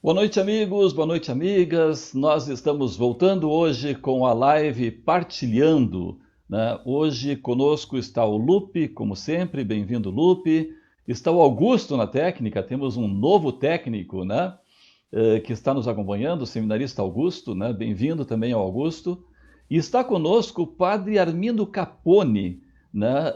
Boa noite, amigos, boa noite, amigas. Nós estamos voltando hoje com a live Partilhando, né? Hoje conosco está o Lupe, como sempre, bem-vindo, Lupe. Está o Augusto na técnica, temos um novo técnico, né? Que está nos acompanhando, o seminarista Augusto, né? Bem-vindo também ao Augusto. E está conosco o padre Armindo Capone, né?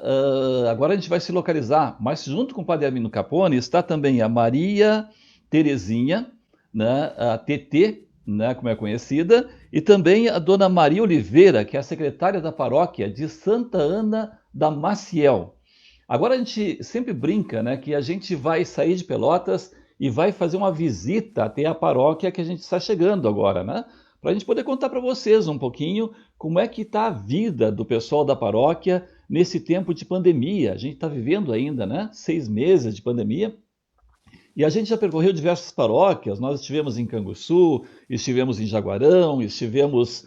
Agora a gente vai se localizar, mas junto com o padre Armindo Capone está também a Maria Terezinha, né, a TT, né, como é conhecida, e também a dona Maria Oliveira, que é a secretária da paróquia de Santa Ana da Maciel. Agora a gente sempre brinca, né, que a gente vai sair de Pelotas e vai fazer uma visita até a paróquia que a gente está chegando agora, né? Para a gente poder contar para vocês um pouquinho como é que está a vida do pessoal da paróquia nesse tempo de pandemia. A gente está vivendo ainda, né, 6 meses de pandemia. E a gente já percorreu diversas paróquias, nós estivemos em Canguçu, estivemos em Jaguarão, estivemos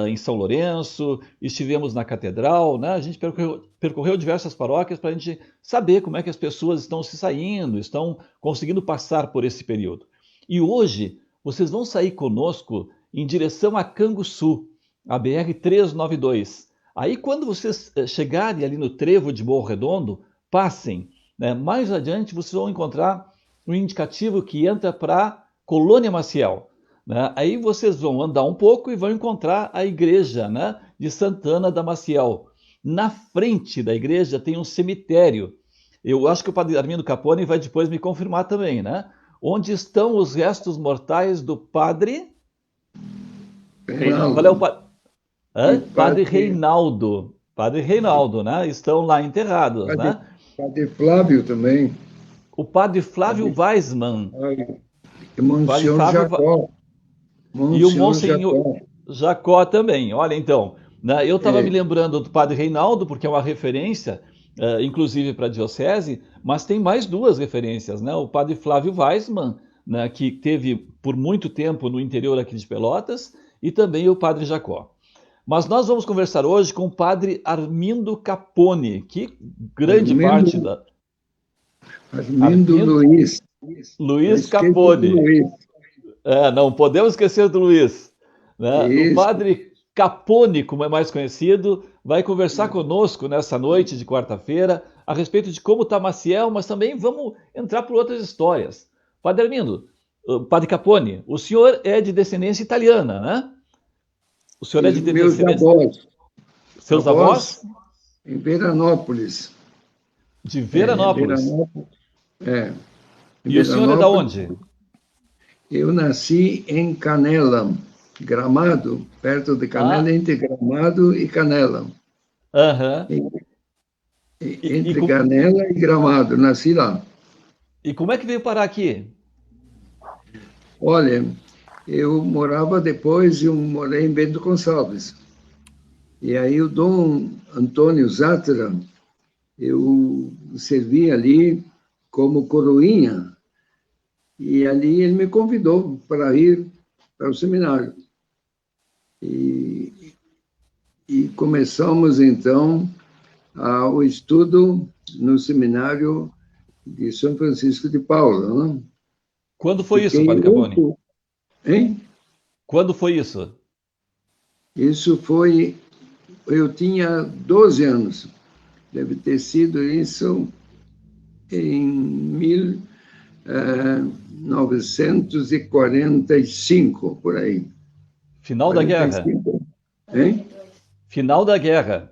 em São Lourenço, estivemos na Catedral, né? A gente percorreu diversas paróquias para a gente saber como é que as pessoas estão se saindo, estão conseguindo passar por esse período. E hoje vocês vão sair conosco em direção a Canguçu, a BR-392. Aí quando vocês chegarem ali no trevo de Morro Redondo, passem, né? Mais adiante vocês vão encontrar um indicativo que entra para Colônia Maciel, né? Aí vocês vão andar um pouco e vão encontrar a igreja, né, de Santana da Maciel. Na frente da igreja tem um cemitério. Eu acho que o padre Armindo Capone vai depois me confirmar também, né? Onde estão os restos mortais do padre... Reinaldo. Qual é o padre? Padre Padre Reinaldo. Padre Reinaldo, né? Estão lá enterrados, Padre, né? Padre Flávio também. O padre Flávio Padre, Weisman. e Padre Monsenhor Flávio Jacó. e o Monsenhor Monsenhor Jacó. Jacó também. Olha, então, né, eu estava me É, lembrando do padre Reinaldo, porque é uma referência, inclusive para a diocese, mas tem mais duas referências, né? O padre Flávio Weisman, né, que teve por muito tempo no interior aqui de Pelotas, e também o padre Jacó. Mas nós vamos conversar hoje com o padre Armindo Capone, que grande parte Armindo, da... Armindo Armindo Luiz. Não Luiz esqueça do Capone. Luiz. Não podemos esquecer do Luiz, né? O Isso. padre Capone, como é mais conhecido, vai conversar conosco nessa noite de quarta-feira a respeito de como está Maciel, mas também vamos entrar por outras histórias. Padre Armindo, padre Capone, o senhor é de descendência italiana, né? O senhor é de Meus descendência... avós. Seus avós? Em Veranópolis. De É, Veranópolis. é, em E o senhor é da Veranópolis. onde? Eu nasci em Canela, Gramado, perto de Canela, Ah, entre Gramado e Canela. aham. E, e, Entre com- Canela e Gramado, nasci lá. e como é que veio parar aqui? Olha, eu morava depois, eu morei em Bento Gonçalves. E aí o Dom Antônio Zátera, eu servi ali como coroinha, e ali ele me convidou para ir para o seminário. E, e começamos, então, o estudo no seminário de São Francisco de Paula. Né? Quando foi isso, Fiquei padre Capone? 8, hein? Quando foi isso? Isso foi, eu tinha 12 anos, deve ter sido isso em 1945, por aí. Final da guerra. 45. Hein? Final da guerra.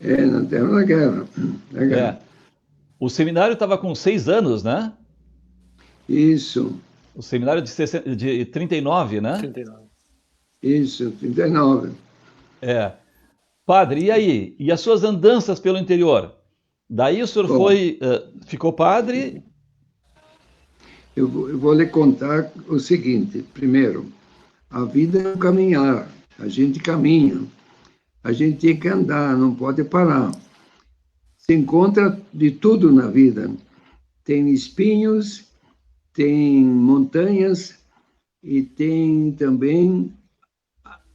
Na guerra. Na guerra. O seminário estava com 6 anos, né? Isso. O seminário de 39, né? 39. Isso, 39. Padre, e aí? E as suas andanças pelo interior? Daí o senhor ficou padre? Eu vou lhe contar o seguinte. Primeiro, a vida é um caminhar. A gente caminha. A gente tem que andar, não pode parar. Se encontra de tudo na vida. Tem espinhos, tem montanhas e tem também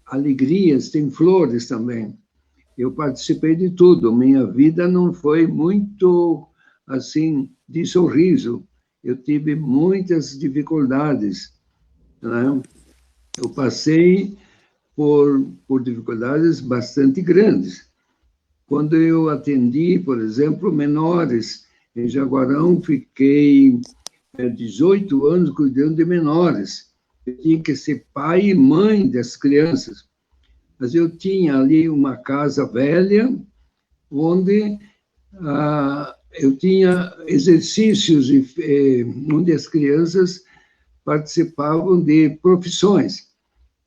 alegrias, tem flores também. Eu participei de tudo. Minha vida não foi muito assim de sorriso. Eu tive muitas dificuldades, né? Eu passei por dificuldades bastante grandes. Quando eu atendi, por exemplo, menores em Jaguarão, fiquei 18 anos cuidando de menores. Eu tinha que ser pai e mãe das crianças. Mas eu tinha ali uma casa velha, onde eu tinha exercícios onde as crianças participavam de profissões.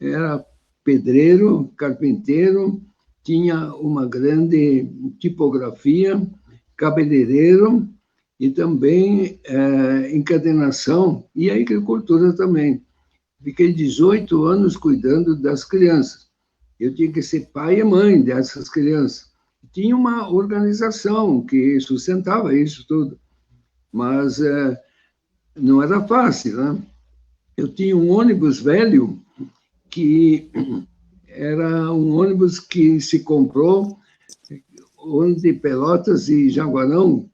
Era pedreiro, carpinteiro, tinha uma grande tipografia, cabeleireiro e também encadernação e agricultura também. Fiquei 18 anos cuidando das crianças. Eu tinha que ser pai e mãe dessas crianças. Tinha uma organização que sustentava isso tudo, mas não era fácil, né? Eu tinha um ônibus velho que era um ônibus que se comprou onde Pelotas e Jaguarão.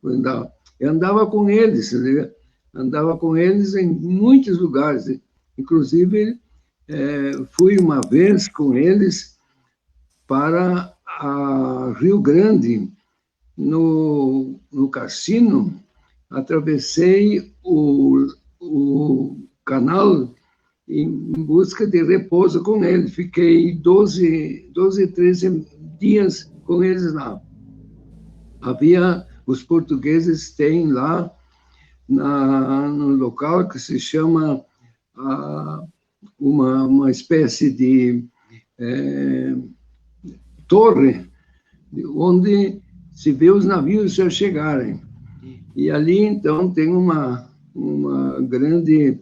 Eu andava com eles, né? Andava com eles em muitos lugares. Inclusive, fui uma vez com eles para Rio Grande, no cassino, atravessei o canal em busca de repouso com ele. Fiquei 12, 13 dias com eles lá. Os portugueses têm lá, no local que se chama uma espécie de torre, onde se vê os navios já chegarem. E ali, então, tem uma grande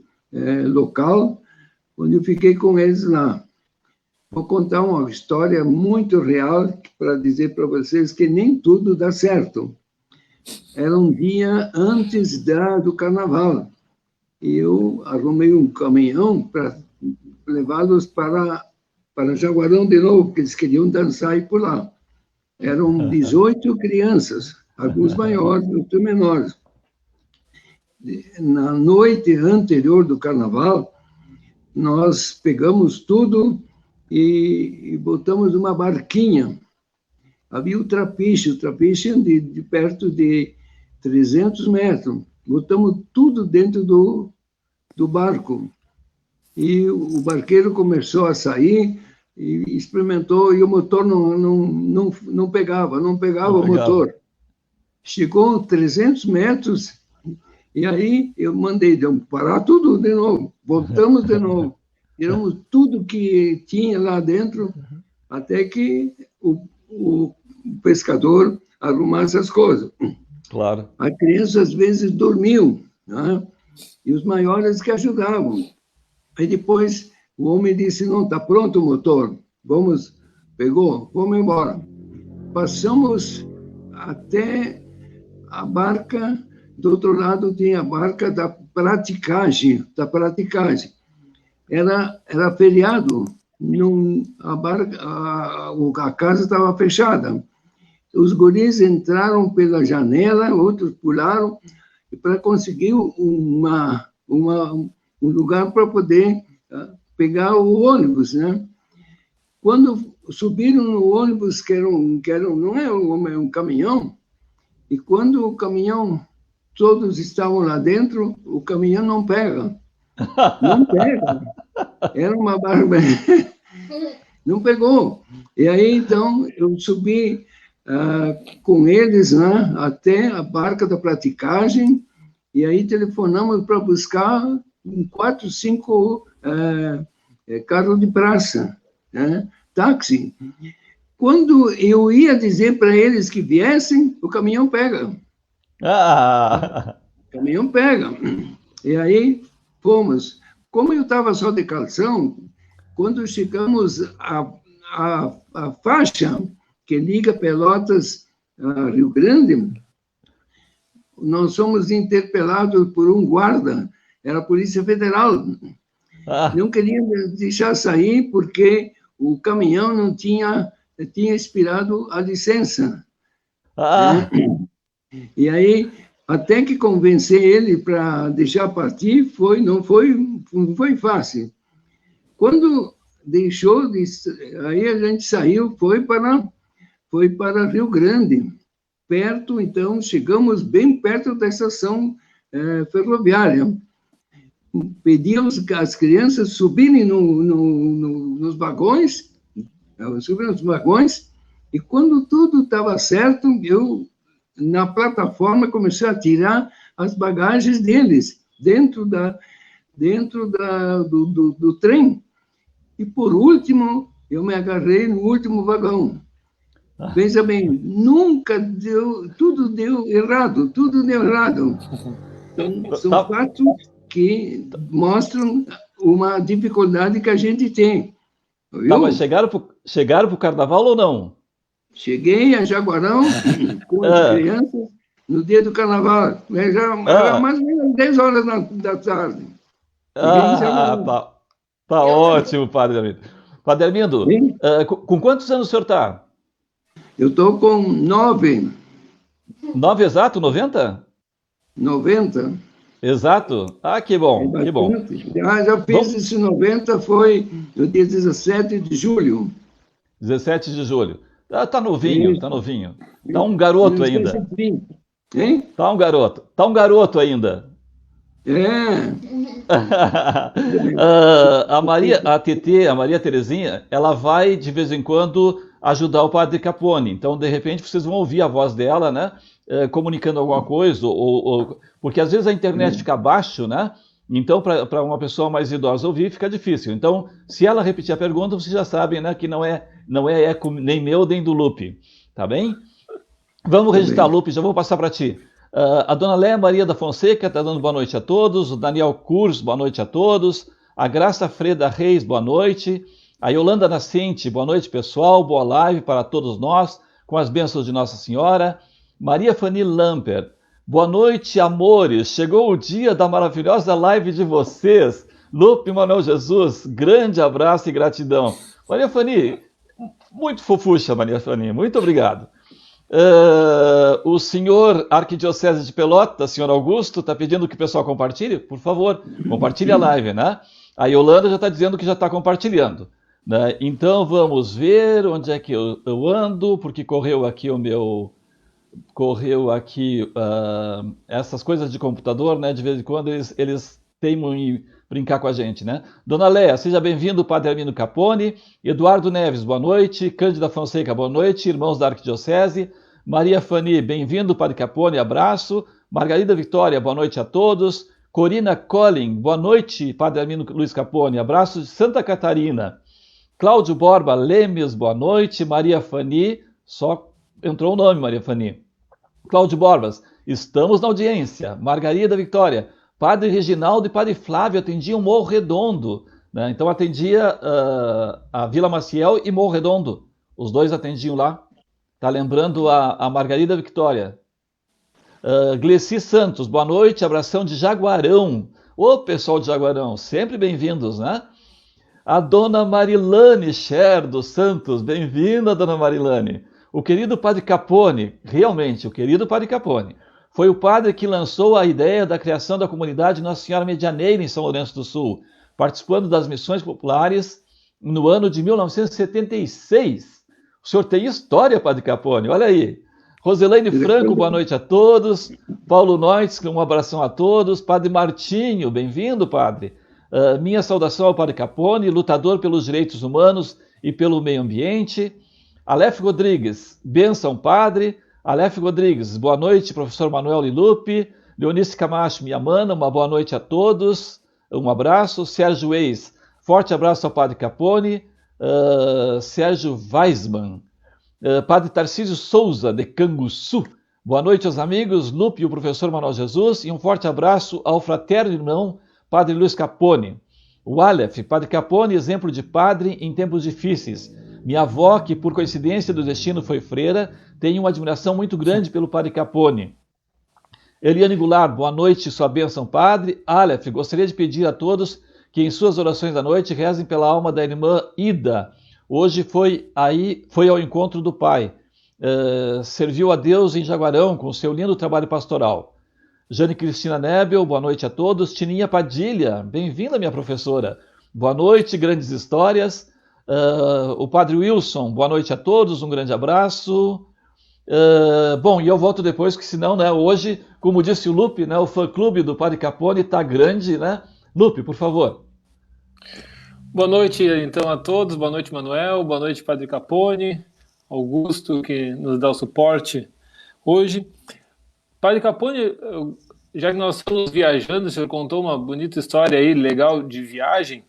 local onde eu fiquei com eles lá. Vou contar uma história muito real para dizer para vocês que nem tudo dá certo. Era um dia antes do carnaval. E eu arrumei um caminhão para levá-los para Jaguarão de novo, porque eles queriam dançar e pular. Eram 18 crianças, alguns maiores, outros menores. Na noite anterior do carnaval, nós pegamos tudo e botamos numa barquinha. Havia o trapiche de perto de 300 metros. Botamos tudo dentro do barco. E o barqueiro começou a sair e experimentou, e o motor não pegava o motor. Chegou a 300 metros, e aí eu mandei parar tudo de novo. Voltamos de novo. Tiramos tudo que tinha lá dentro, até que o pescador arrumasse as coisas. Claro. A criança, às vezes, dormiu, né? E os maiores que ajudavam. Aí depois o homem disse, não, está pronto o motor, vamos embora. Passamos até a barca, do outro lado tinha a barca da praticagem. Era feriado, a casa estava fechada. Os guris entraram pela janela, outros pularam, para conseguir um lugar para poder pegar o ônibus, né? Quando subiram no ônibus, não é um caminhão, e quando o caminhão todos estavam lá dentro, o caminhão não pega. Não pega. Era uma barbaridade. Não pegou. E aí, então, eu subi com eles, né, até a barca da praticagem, e aí telefonamos para buscar 4, 5 carros de praça, né, táxi. Quando eu ia dizer para eles que viessem, o caminhão pega. O caminhão pega. E aí fomos. Como eu estava só de calção, quando chegamos à faixa que liga Pelotas a Rio Grande, nós somos interpelados por um guarda, era a Polícia Federal. Não queriam deixar sair porque o caminhão não tinha expirado a licença. E aí, até que convencer ele para deixar partir, não foi fácil. Quando deixou, aí a gente saiu, foi para Rio Grande, perto, então, chegamos bem perto da estação ferroviária. Pedíamos que as crianças subirem nos vagões, e quando tudo estava certo, eu, na plataforma, comecei a tirar as bagagens deles, dentro do trem. E, por último, eu me agarrei no último vagão. Veja bem, tudo deu errado. Então, são fatos que mostram uma dificuldade que a gente tem. Tá, mas chegaram para o carnaval ou não? Cheguei a Jaguarão com as crianças no dia do carnaval. Era mais ou menos 10 horas da tarde. Tá ótimo, Padre Armindo. Padre Armindo, com quantos anos o senhor está? Eu estou com 9. 9 exato? 90? 90. Exato? Que bom, que bom. Já fiz esse 90, foi no dia 17 de julho. 17 de julho. Tá novinho, tá novinho. Tá um garoto ainda. Hein? Tá um garoto ainda. A TT, a Maria Terezinha, ela vai de vez em quando ajudar o Padre Capone. Então, de repente, vocês vão ouvir a voz dela, né? Comunicando alguma coisa, porque às vezes a internet fica abaixo, né? Então, para uma pessoa mais idosa ouvir, fica difícil. Então, se ela repetir a pergunta, vocês já sabem, né, que não é eco nem meu, nem do Lupe. Tá bem? Vamos registrar, Lupe, já vou passar para ti. A dona Léa Maria da Fonseca está dando boa noite a todos. O Daniel Kurz, boa noite a todos. A Graça Freda Reis, boa noite. A Yolanda Nascente, boa noite, pessoal. Boa live para todos nós, com as bênçãos de Nossa Senhora. Maria Fanny Lamper, boa noite, amores. Chegou o dia da maravilhosa live de vocês. Lupe Manuel Jesus, grande abraço e gratidão. Maria Fanny, muito fofucha, Maria Fanny, muito obrigado. O senhor Arquidiocese de Pelotas, senhor Augusto, está pedindo que o pessoal compartilhe? Por favor, compartilhe a live, né? A Yolanda já está dizendo que já está compartilhando. Né? Então, vamos ver onde é que eu ando, porque correu aqui essas coisas de computador, né? De vez em quando eles teimam em brincar com a gente, né? Dona Léa, seja bem-vindo, Padre Armindo Capone. Eduardo Neves, boa noite. Cândida Fonseca, boa noite. Irmãos da Arquidiocese. Maria Fanny, bem-vindo, Padre Capone, abraço. Margarida Vitória, boa noite a todos. Corina Collin, boa noite, Padre Armindo Luiz Capone, abraço de Santa Catarina. Cláudio Borba Lemes, boa noite. Maria Fanny, só entrou o nome, Maria Fanny. Cláudio Borbas, estamos na audiência. Margarida Vitória, Padre Reginaldo e Padre Flávio atendiam Morro Redondo. Né? Então atendia a Vila Maciel e Morro Redondo. Os dois atendiam lá. Tá lembrando a Margarida Vitória. Gleci Santos, boa noite, abração de Jaguarão. Ô pessoal de Jaguarão, sempre bem-vindos, né? A dona Marilane Scher dos Santos, bem-vinda, dona Marilane. O querido Padre Capone, realmente, o querido Padre Capone, foi o padre que lançou a ideia da criação da comunidade Nossa Senhora Medianeira em São Lourenço do Sul, participando das missões populares no ano de 1976. O senhor tem história, Padre Capone, olha aí. Roselaine Franco, boa noite a todos. Paulo Neutz, um abração a todos. Padre Martinho, bem-vindo, padre. Minha saudação ao padre Capone, lutador pelos direitos humanos e pelo meio ambiente. Aleph Rodrigues, bênção, padre. Aleph Rodrigues, boa noite, professor Manuel Lilupe. Leonice Camacho, minha mana, uma boa noite a todos. Um abraço. Sérgio Eis, forte abraço ao padre Capone. Sérgio Weisman. Padre Tarcísio Souza, de Canguçu. Boa noite aos amigos, Lupe e o professor Manuel Jesus, e um forte abraço ao fraterno irmão Padre Luiz Capone. O Aleph, Padre Capone, exemplo de padre em tempos difíceis. Minha avó, que por coincidência do destino foi freira, tem uma admiração muito grande pelo Padre Capone. Eliane Goulart, boa noite, sua bênção, padre. Aleph, gostaria de pedir a todos que em suas orações da noite rezem pela alma da irmã Ida. Hoje foi ao encontro do pai. Serviu a Deus em Jaguarão com seu lindo trabalho pastoral. Jane Cristina Nebel, boa noite a todos. Tininha Padilha, bem-vinda, minha professora. Boa noite, grandes histórias. O padre Wilson, boa noite a todos, um grande abraço. Bom, e eu volto depois, que senão, né, hoje, como disse o Lupe, né, o fã-clube do Padre Capone está grande, né? Lupe, por favor. Boa noite, então, a todos. Boa noite, Manuel. Boa noite, Padre Capone. Augusto, que nos dá o suporte hoje. Padre Capone, já que nós estamos viajando, o senhor contou uma bonita história aí, legal, de viagem.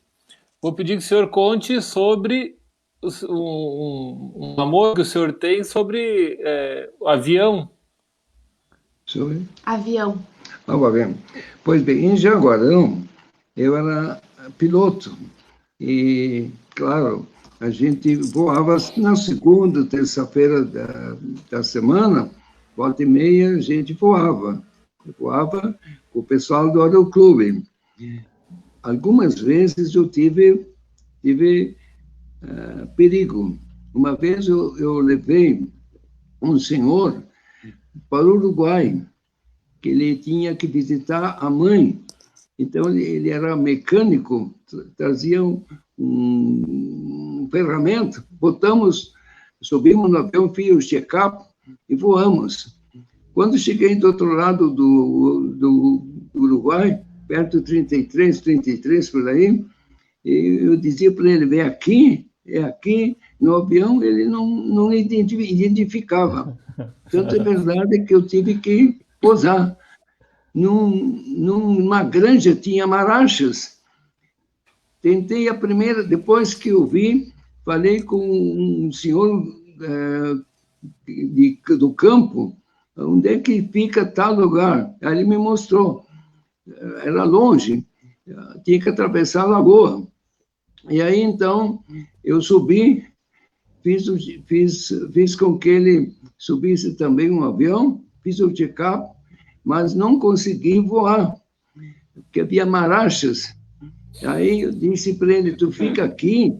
Vou pedir que o senhor conte sobre um amor que o senhor tem sobre o avião. Sobre? Avião. Avião. Pois bem, em Jaguarão, eu era piloto. E, claro, a gente voava na segunda, terça-feira da semana, volta e meia, a gente voava. Voava com o pessoal do Aeroclube. Algumas vezes eu tive perigo. Uma vez eu levei um senhor para o Uruguai, que ele tinha que visitar a mãe. Então, ele era mecânico, trazia um ferramenta, subimos no avião, fiz o check-up e voamos. Quando cheguei do outro lado do Uruguai, perto de 33, por aí, eu dizia para ele, vem aqui, aqui. No avião, ele não identificava. Tanto é verdade que eu tive que pousar. Numa granja tinha marachas. Tentei a primeira, depois que eu vi, falei com um senhor do campo, onde é que fica tal lugar. Aí ele me mostrou. Era longe, tinha que atravessar a lagoa. E aí, então, eu subi, fiz com que ele subisse também um avião, fiz o check-up, mas não consegui voar, porque havia marachas. Aí eu disse para ele, tu fica aqui,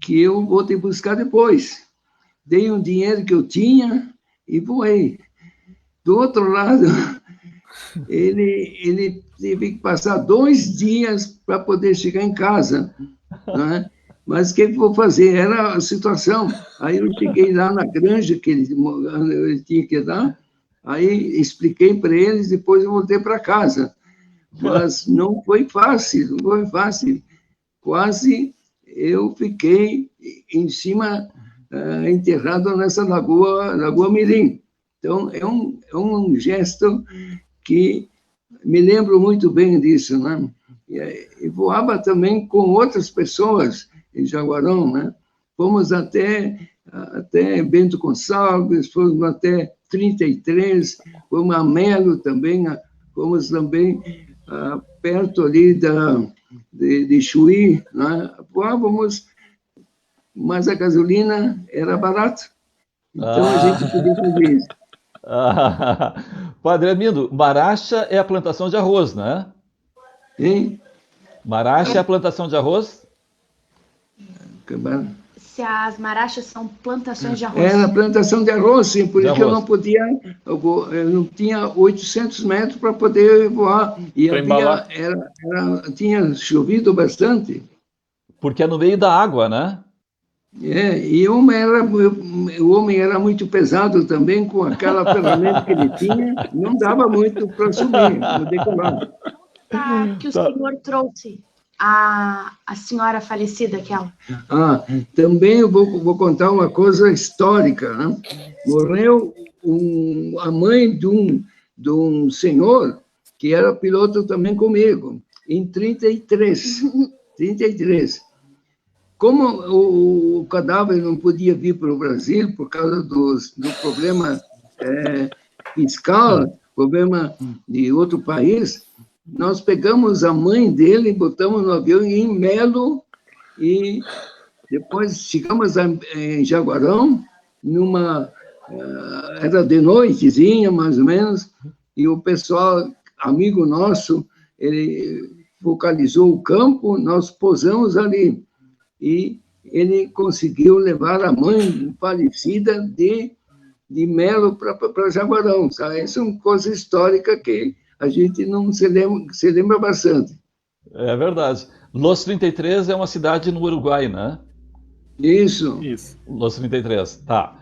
que eu vou te buscar depois. Dei um dinheiro que eu tinha e voei. Do outro lado, ele teve que passar 2 dias para poder chegar em casa, né? Mas o que eu vou fazer? Era a situação. Aí eu cheguei lá na granja que ele tinha que dar, aí expliquei para eles, depois eu voltei para casa. Mas não foi fácil, não foi fácil. Quase eu fiquei em cima, enterrado nessa Lagoa Mirim. Então, é um gesto que me lembro muito bem disso, né? E voava também com outras pessoas em Jaguarão, né? Fomos até Bento Gonçalves, fomos até 33, fomos a Melo também, fomos também perto ali de Chuí, né? Voávamos, mas a gasolina era barata, então a gente podia fazer isso. Padre Armindo, Maracha é a plantação de arroz, né? Hein? Maracha é a plantação de arroz? Se as marachas são plantações de arroz. Era plantação de arroz, sim, por isso que eu não podia, eu não tinha 800 metros para poder voar. E tinha chovido bastante. Porque é no meio da água, né? E o homem era muito pesado também, com aquela ferramenta que ele tinha, não dava muito para subir, para decolar. Que o senhor trouxe a senhora falecida, aquela. Também eu vou contar uma coisa histórica, né? Morreu a mãe de um senhor que era piloto também comigo, em 33. Como o cadáver não podia vir para o Brasil por causa do problema fiscal, problema de outro país, nós pegamos a mãe dele, botamos no avião em Melo e depois chegamos em Jaguarão, era de noitezinha, mais ou menos, e o pessoal, amigo nosso, ele focalizou o campo, nós pousamos ali. E ele conseguiu levar a mãe falecida de Melo para Jaguarão. Sabe? Essa é uma coisa histórica que a gente não se lembra bastante. É verdade. Los 33 é uma cidade no Uruguai, né? Isso. Los 33, tá.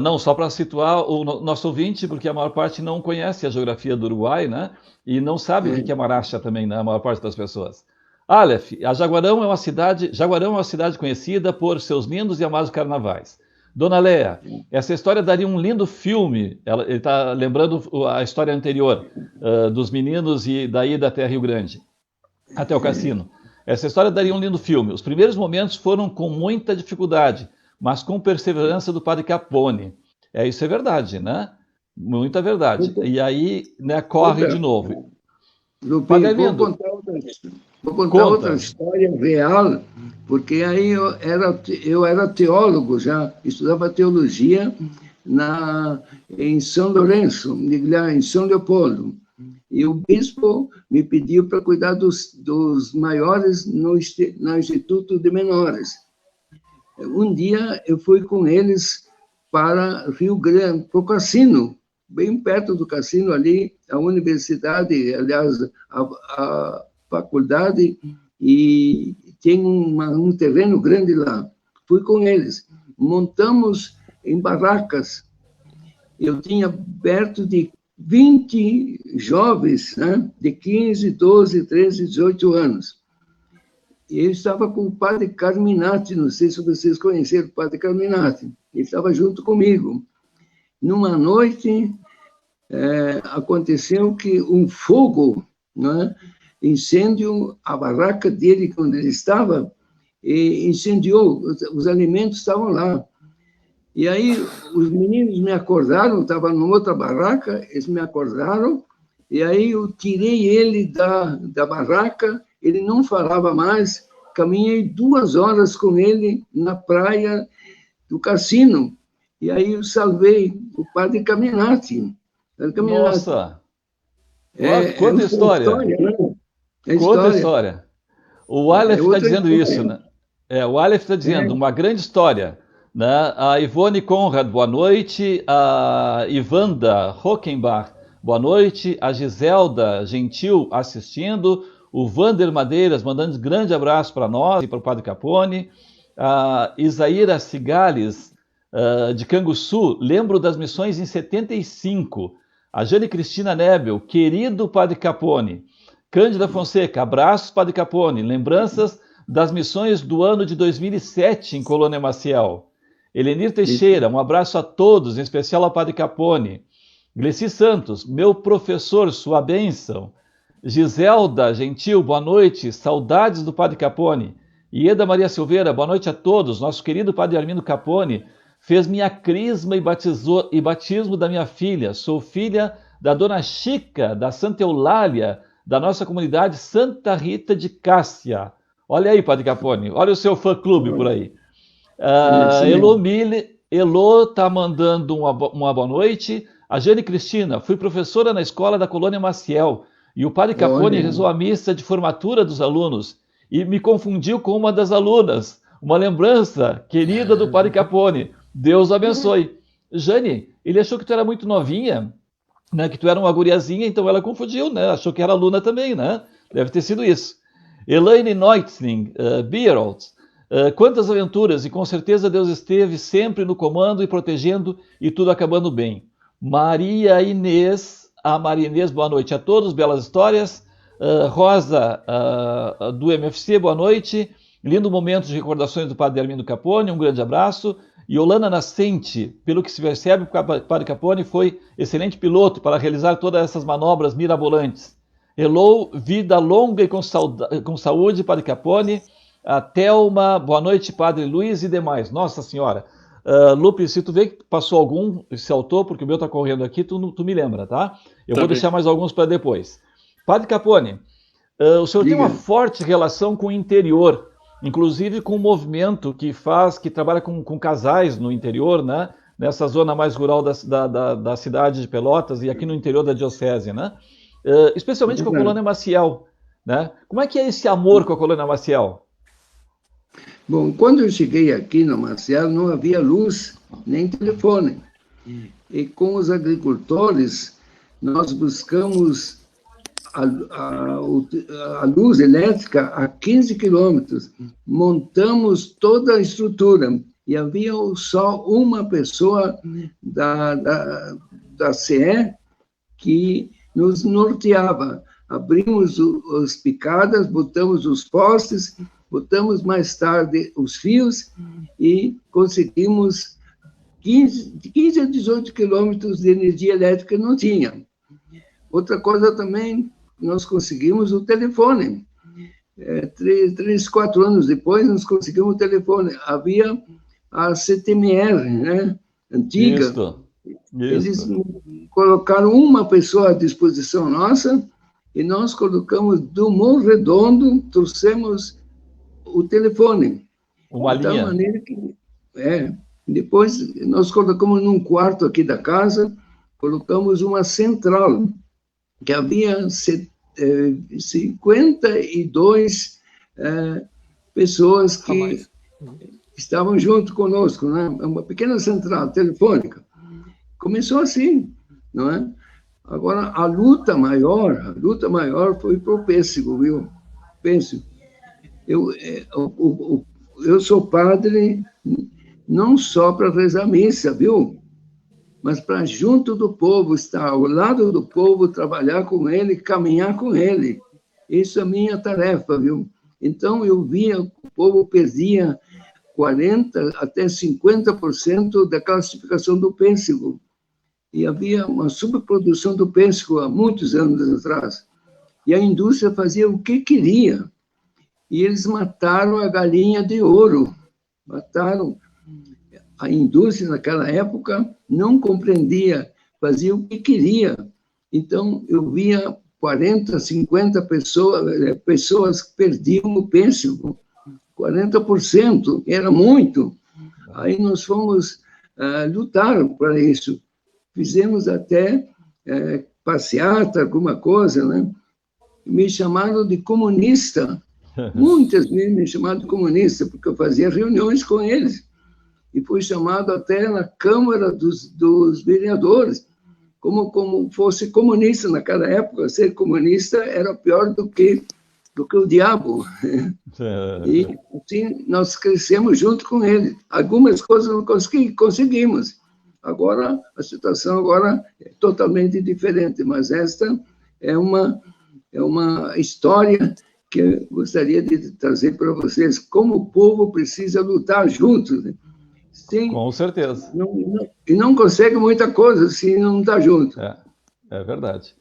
Não, só para situar o nosso ouvinte, porque a maior parte não conhece a geografia do Uruguai, né? E não sabe o que é Maracha também, né? A maior parte das pessoas. Aleph, a Jaguarão é uma cidade conhecida por seus lindos e amados carnavais. Dona Léa, essa história daria um lindo filme. Ele está lembrando a história anterior, dos meninos e da ida até Rio Grande, até o cassino. Essa história daria um lindo filme. Os primeiros momentos foram com muita dificuldade, mas com perseverança do padre Capone. Isso é verdade, né? Muita verdade. E aí, né, corre de novo. Vou contar outra história real, porque aí eu era teólogo já, estudava teologia em São Lourenço, em São Leopoldo. E o bispo me pediu para cuidar dos maiores no Instituto de Menores. Um dia eu fui com eles para Rio Grande, para o cassino, bem perto do cassino ali, a universidade, aliás, a faculdade, e tem um terreno grande lá. Fui com eles. Montamos em barracas. Eu tinha perto de 20 jovens, né, de 15, 12, 13, 18 anos. E eu estava com o padre Carminati, não sei se vocês conheceram o padre Carminati. Ele estava junto comigo. Numa noite, aconteceu que um fogo, né, incendiou a barraca dele, quando ele estava, e incendiou, os alimentos estavam lá. E aí os meninos me acordaram, estava numa outra barraca, eles me acordaram, e aí eu tirei ele da barraca, ele não falava mais, caminhei 2 horas com ele na praia do cassino, e aí eu salvei o padre Caminati. Nossa! Quanta história! Conta a história. O Aleph está dizendo isso, né? O Aleph está dizendo, uma grande história. Né? A Ivone Conrad, boa noite. A Ivanda Rockenbach, boa noite. A Giselda Gentil assistindo. O Vander Madeiras mandando um grande abraço para nós e para o Padre Capone. A Isaíra Cigales, de Canguçu, lembro das missões em 75. A Jane Cristina Nebel, querido Padre Capone. Cândida Fonseca, abraços, Padre Capone. Lembranças das missões do ano de 2007 em Colônia Maciel. Elenir Teixeira, um abraço a todos, em especial ao Padre Capone. Gleci Santos, meu professor, sua bênção. Giselda Gentil, boa noite, saudades do Padre Capone. Ieda Maria Silveira, boa noite a todos. Nosso querido Padre Armindo Capone fez minha crisma e batismo da minha filha. Sou filha da Dona Chica, da Santa Eulália, da nossa comunidade Santa Rita de Cássia. Olha aí, Padre Capone, olha o seu fã-clube por aí. Elô está mandando uma boa noite. A Jane Cristina, fui professora na escola da Colônia Maciel e o Padre Capone rezou a missa de formatura dos alunos e me confundiu com uma das alunas. Uma lembrança querida do Padre Capone. Deus abençoe. Jane, ele achou que tu era muito novinha, né, que tu era uma guriazinha, então ela confundiu, né? Achou que era aluna também, né? Deve ter sido isso. Elaine Neutling, Bierholtz, Quantas aventuras, e com certeza Deus esteve sempre no comando e protegendo, e tudo acabando bem. Maria Inês, boa noite a todos, belas histórias. Rosa, do MFC, boa noite. Lindo momento de recordações do Padre Armindo Capone, um grande abraço. Yolanda Nascente, pelo que se percebe, o Padre Capone foi excelente piloto para realizar todas essas manobras mirabolantes. Hello, vida longa e com saúde, Padre Capone. A Thelma, boa noite, Padre Luiz e demais. Nossa Senhora. Lupe, se tu vê que passou algum, saltou, porque o meu está correndo aqui, tu me lembra, tá? Eu vou deixar mais alguns para depois. Padre Capone, o senhor tem uma forte relação com o interior, inclusive com o movimento que trabalha com casais no interior, né? Nessa zona mais rural da cidade de Pelotas e aqui no interior da diocese, né? Especialmente com a Colônia Maciel, né? Como é que é esse amor com a Colônia Maciel? Bom, quando eu cheguei aqui no Maciel, não havia luz nem telefone. E com os agricultores, nós buscamos a luz elétrica a 15 quilômetros. Montamos toda a estrutura. E havia só uma pessoa da CE que nos norteava. Abrimos as picadas, botamos os postes, botamos mais tarde os fios e conseguimos 15 a 18 quilômetros de energia elétrica, não tinha. Outra coisa também, nós conseguimos o telefone. 3, 4 anos depois, nós conseguimos o telefone. Havia a CTMR, né, antiga. Isso. Eles colocaram uma pessoa à disposição nossa e nós colocamos do Morro Redondo, trouxemos o telefone. Uma linha. De tal maneira que, depois nós colocamos num quarto aqui da casa, colocamos uma central, que havia 52 pessoas que estavam junto conosco, né? Uma pequena central telefônica. Começou assim, não é? Agora, a luta maior foi para o pêssego, viu? Pêssego. Eu sou padre não só para rezar missa, viu? Mas para junto do povo, estar ao lado do povo, trabalhar com ele, caminhar com ele. Isso é a minha tarefa, viu? Então, eu via que o povo perdia 40% até 50% da classificação do pêssego. E havia uma subprodução do pêssego há muitos anos atrás. E a indústria fazia o que queria. E eles mataram a galinha de ouro. Mataram. A indústria, naquela época, não compreendia, fazia o que queria. Então, eu via 40, 50 pessoas que perdiam o pêssego. 40%, era muito. Aí nós fomos lutar para isso. Fizemos até passeata, alguma coisa, né? Me chamaram de comunista. Muitas vezes me chamaram de comunista, porque eu fazia reuniões com eles. E fui chamado até na Câmara dos Vereadores, como fosse comunista naquela época. Ser comunista era pior do que o diabo. E assim, nós crescemos junto com ele. Algumas coisas não conseguimos. Agora, a situação agora é totalmente diferente, mas esta é uma história que eu gostaria de trazer para vocês, como o povo precisa lutar juntos. Né? Sim, com certeza. E não consegue muita coisa se não está junto. É verdade.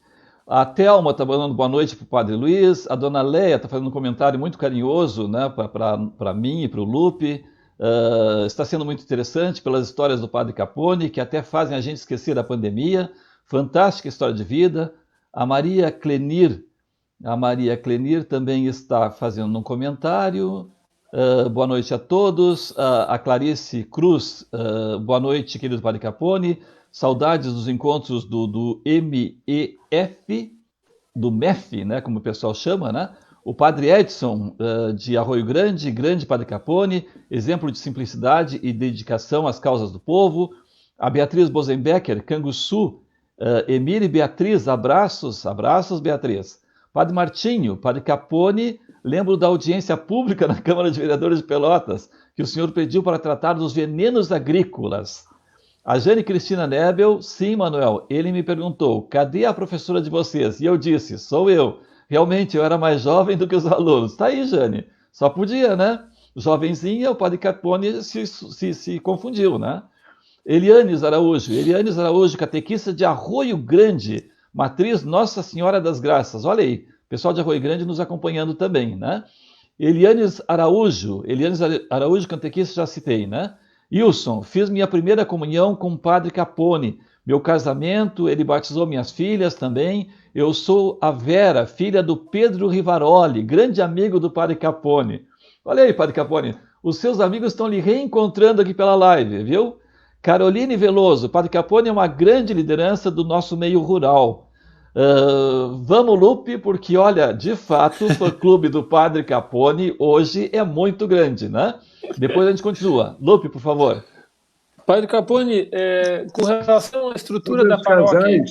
A Thelma está mandando boa noite para o Padre Luiz. A dona Leia está fazendo um comentário muito carinhoso, né, para mim e para o Lupe. Está sendo muito interessante pelas histórias do Padre Capone, que até fazem a gente esquecer da pandemia. Fantástica história de vida. A Maria Clenir também está fazendo um comentário. Boa noite a todos. A Clarice Cruz, boa noite, querido Padre Capone. Saudades dos encontros do MEF, do MEF, né, como o pessoal chama, né? O Padre Edson, de Arroio Grande, grande Padre Capone, exemplo de simplicidade e dedicação às causas do povo. A Beatriz Bosenbecker, Canguçu, Emília e Beatriz, abraços, Beatriz. Padre Martinho, Padre Capone, lembro da audiência pública na Câmara de Vereadores de Pelotas, que o senhor pediu para tratar dos venenos agrícolas. A Jane Cristina Nebel, sim, Manuel, ele me perguntou, cadê a professora de vocês? E eu disse, sou eu. Realmente, eu era mais jovem do que os alunos. Tá aí, Jane. Só podia, né? Jovenzinha, o Padre Capone se confundiu, né? Elianes Araújo, catequista de Arroio Grande, matriz Nossa Senhora das Graças. Olha aí, pessoal de Arroio Grande nos acompanhando também, né? Elianes Araújo, catequista, já citei, né? Wilson, fiz minha primeira comunhão com o Padre Capone. Meu casamento, ele batizou minhas filhas também. Eu sou a Vera, filha do Pedro Rivaroli, grande amigo do Padre Capone. Olha aí, Padre Capone, os seus amigos estão lhe reencontrando aqui pela live, viu? Caroline Veloso, Padre Capone é uma grande liderança do nosso meio rural. Vamos, Lupe, porque, olha, de fato, o fã-clube do Padre Capone hoje é muito grande, né? Depois a gente continua. Lupe, por favor. Padre Capone, com relação à estrutura da paróquia...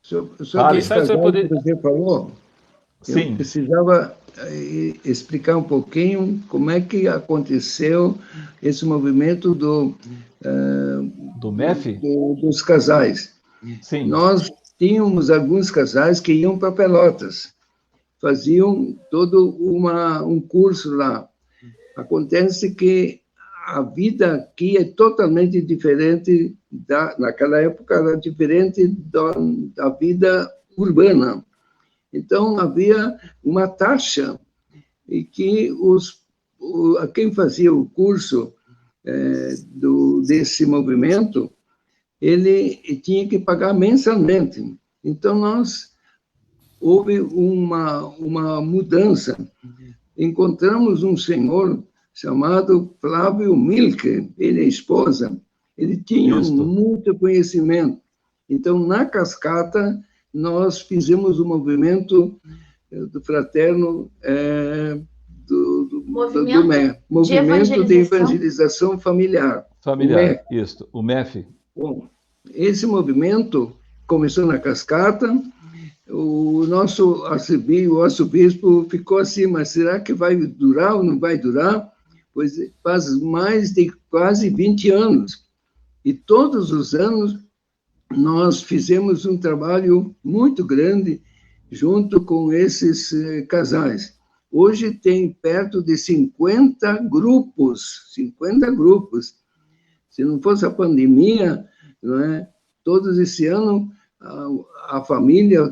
Sobre os casais que você falou, eu precisava explicar um pouquinho como é que aconteceu esse movimento do MEF? Dos casais. Sim. Nós tínhamos alguns casais que iam para Pelotas, faziam todo um curso lá. Acontece que a vida aqui é totalmente diferente, naquela época era diferente da vida urbana. Então, havia uma taxa e que quem fazia o curso desse movimento, ele tinha que pagar mensalmente. Então, houve uma mudança. Encontramos um senhor chamado Flávio Milke, ele é esposa, ele tinha muito conhecimento. Então, na Cascata, nós fizemos o movimento do fraterno movimento de evangelização familiar. O MEF. Bom, esse movimento começou na Cascata. O nosso arcebispo ficou assim, mas será que vai durar ou não vai durar? Pois faz mais de quase 20 anos. E todos os anos nós fizemos um trabalho muito grande junto com esses casais. Hoje tem perto de 50 grupos. Se não fosse a pandemia, não é? Todos esse ano a família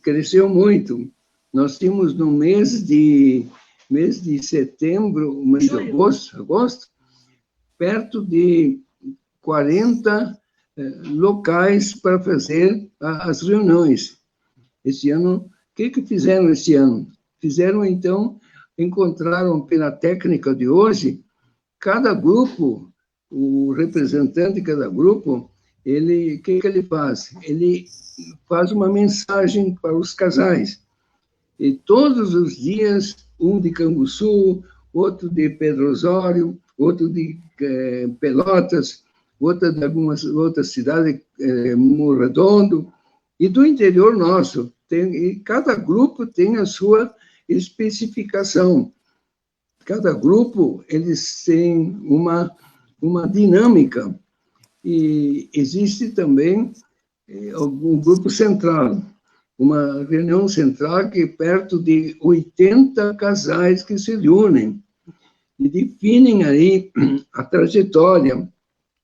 cresceu muito. Nós tínhamos no mês de setembro, mês de agosto, perto de 40 locais para fazer as reuniões. Esse ano, o que fizeram esse ano? Fizeram, então, encontraram pela técnica de hoje, cada grupo, o representante de cada grupo, o que ele faz? Ele faz uma mensagem para os casais. E todos os dias, um de Canguçu, outro de Pedro Osório, outro de Pelotas, outra de algumas outras cidades, Morro Redondo, e do interior nosso. E cada grupo tem a sua especificação. Cada grupo, eles têm uma dinâmica. E existe também um grupo central, uma reunião central que é perto de 80 casais que se reúnem e definem aí a trajetória,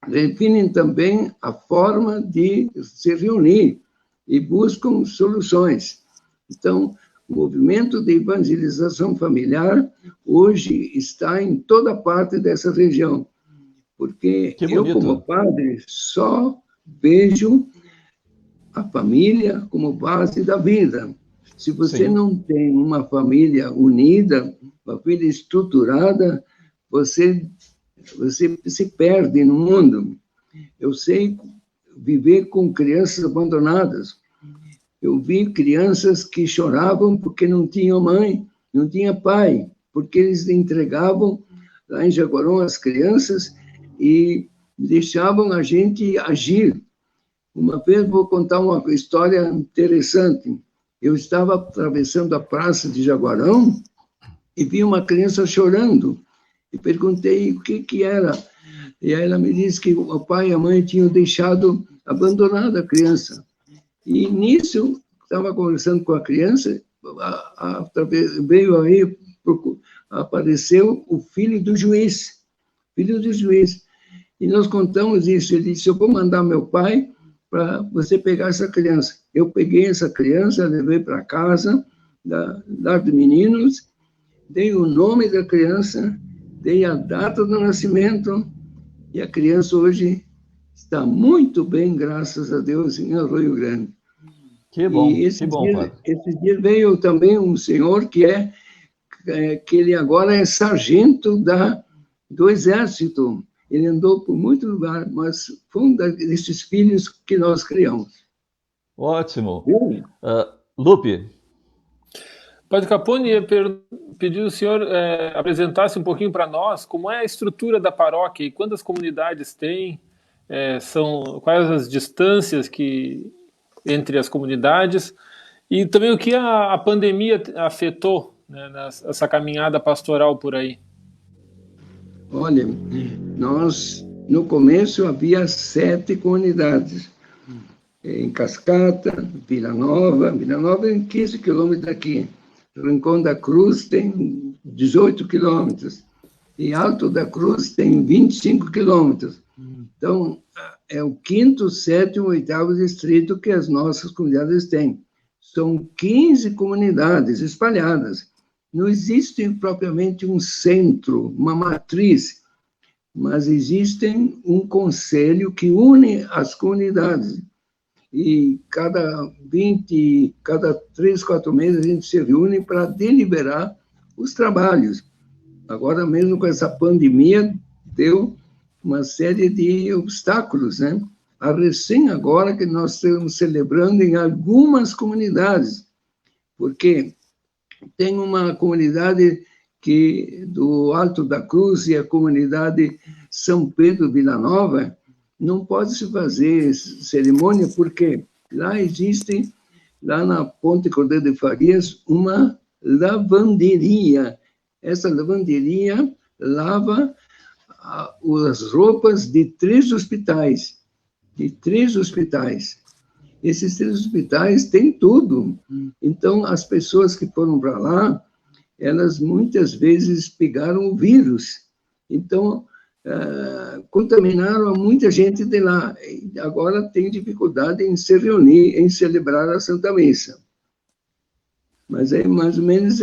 definem também a forma de se reunir e buscam soluções. Então, o movimento de evangelização familiar hoje está em toda parte dessa região, porque eu, como padre, só vejo a família como base da vida. Se você não tem uma família unida, uma família estruturada, você se perde no mundo. Eu sei viver com crianças abandonadas. Eu vi crianças que choravam porque não tinham mãe, não tinha pai, porque eles entregavam lá em Jaguarão as crianças e deixavam a gente agir. Uma vez vou contar uma história interessante. eu estava atravessando a praça de Jaguarão e vi uma criança chorando. E perguntei o que era. E aí ela me disse que o pai e a mãe tinham deixado abandonada a criança. E nisso, estava conversando com a criança, veio aí, apareceu o filho do juiz. E nós contamos isso. Ele disse, eu vou mandar meu pai para você pegar essa criança. Eu peguei essa criança, levei para casa, da de meninos, dei o nome da criança, dei a data do nascimento, e a criança hoje está muito bem, graças a Deus, em Arroio Grande. Que bom, e que bom, padre. Esse dia veio também um senhor que ele agora é sargento do Exército. Ele andou por muito lugar, mas foi um desses filhos que nós criamos. Ótimo. Lupe. Padre Capone, ia pedir o senhor apresentasse um pouquinho para nós como é a estrutura da paróquia e quantas comunidades tem, quais as distâncias entre as comunidades e também o que a pandemia afetou, né, nessa caminhada pastoral por aí. Olha, no começo havia 7 comunidades. Em Cascata, Vila Nova é 15 quilômetros daqui. Rincão da Cruz tem 18 quilômetros. E Alto da Cruz tem 25 quilômetros. Então, é o 5º, 7º, 8º distrito que as nossas comunidades têm. São 15 comunidades espalhadas. Não existe propriamente um centro, uma matriz, mas existe um conselho que une as comunidades. E cada 3, 4 meses a gente se reúne para deliberar os trabalhos. Agora mesmo com essa pandemia, deu uma série de obstáculos, né? Recém agora que nós estamos celebrando em algumas comunidades, porque tem uma comunidade do Alto da Cruz e a comunidade São Pedro Vila Nova, não pode se fazer cerimônia, porque lá na Ponte Cordeiro de Farias, uma lavanderia. Essa lavanderia lava as roupas de 3 hospitais. Esses 3 hospitais têm tudo. Então, as pessoas que foram para lá, elas muitas vezes pegaram o vírus. Então, contaminaram muita gente de lá. E agora tem dificuldade em se reunir, em celebrar a Santa Missa. Mas mais ou menos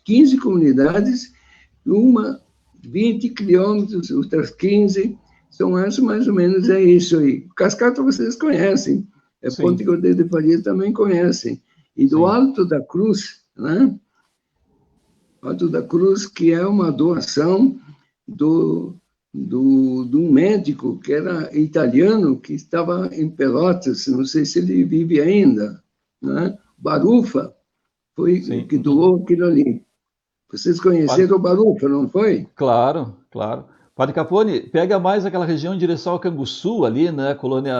15 comunidades, uma 20 quilômetros, outras 15, são mais ou menos isso aí. Cascata vocês conhecem, Ponte Cordeiro de Faria também conhecem. E do Alto da Cruz, né? Alto da Cruz, que é uma doação do médico que era italiano, que estava em Pelotas, não sei se ele vive ainda, né? Barufa, foi que doou aquilo ali. Vocês conheceram o Barufa, não foi? Claro. Padre Capone, pega mais aquela região em direção ao Canguçu, ali, né? Colônia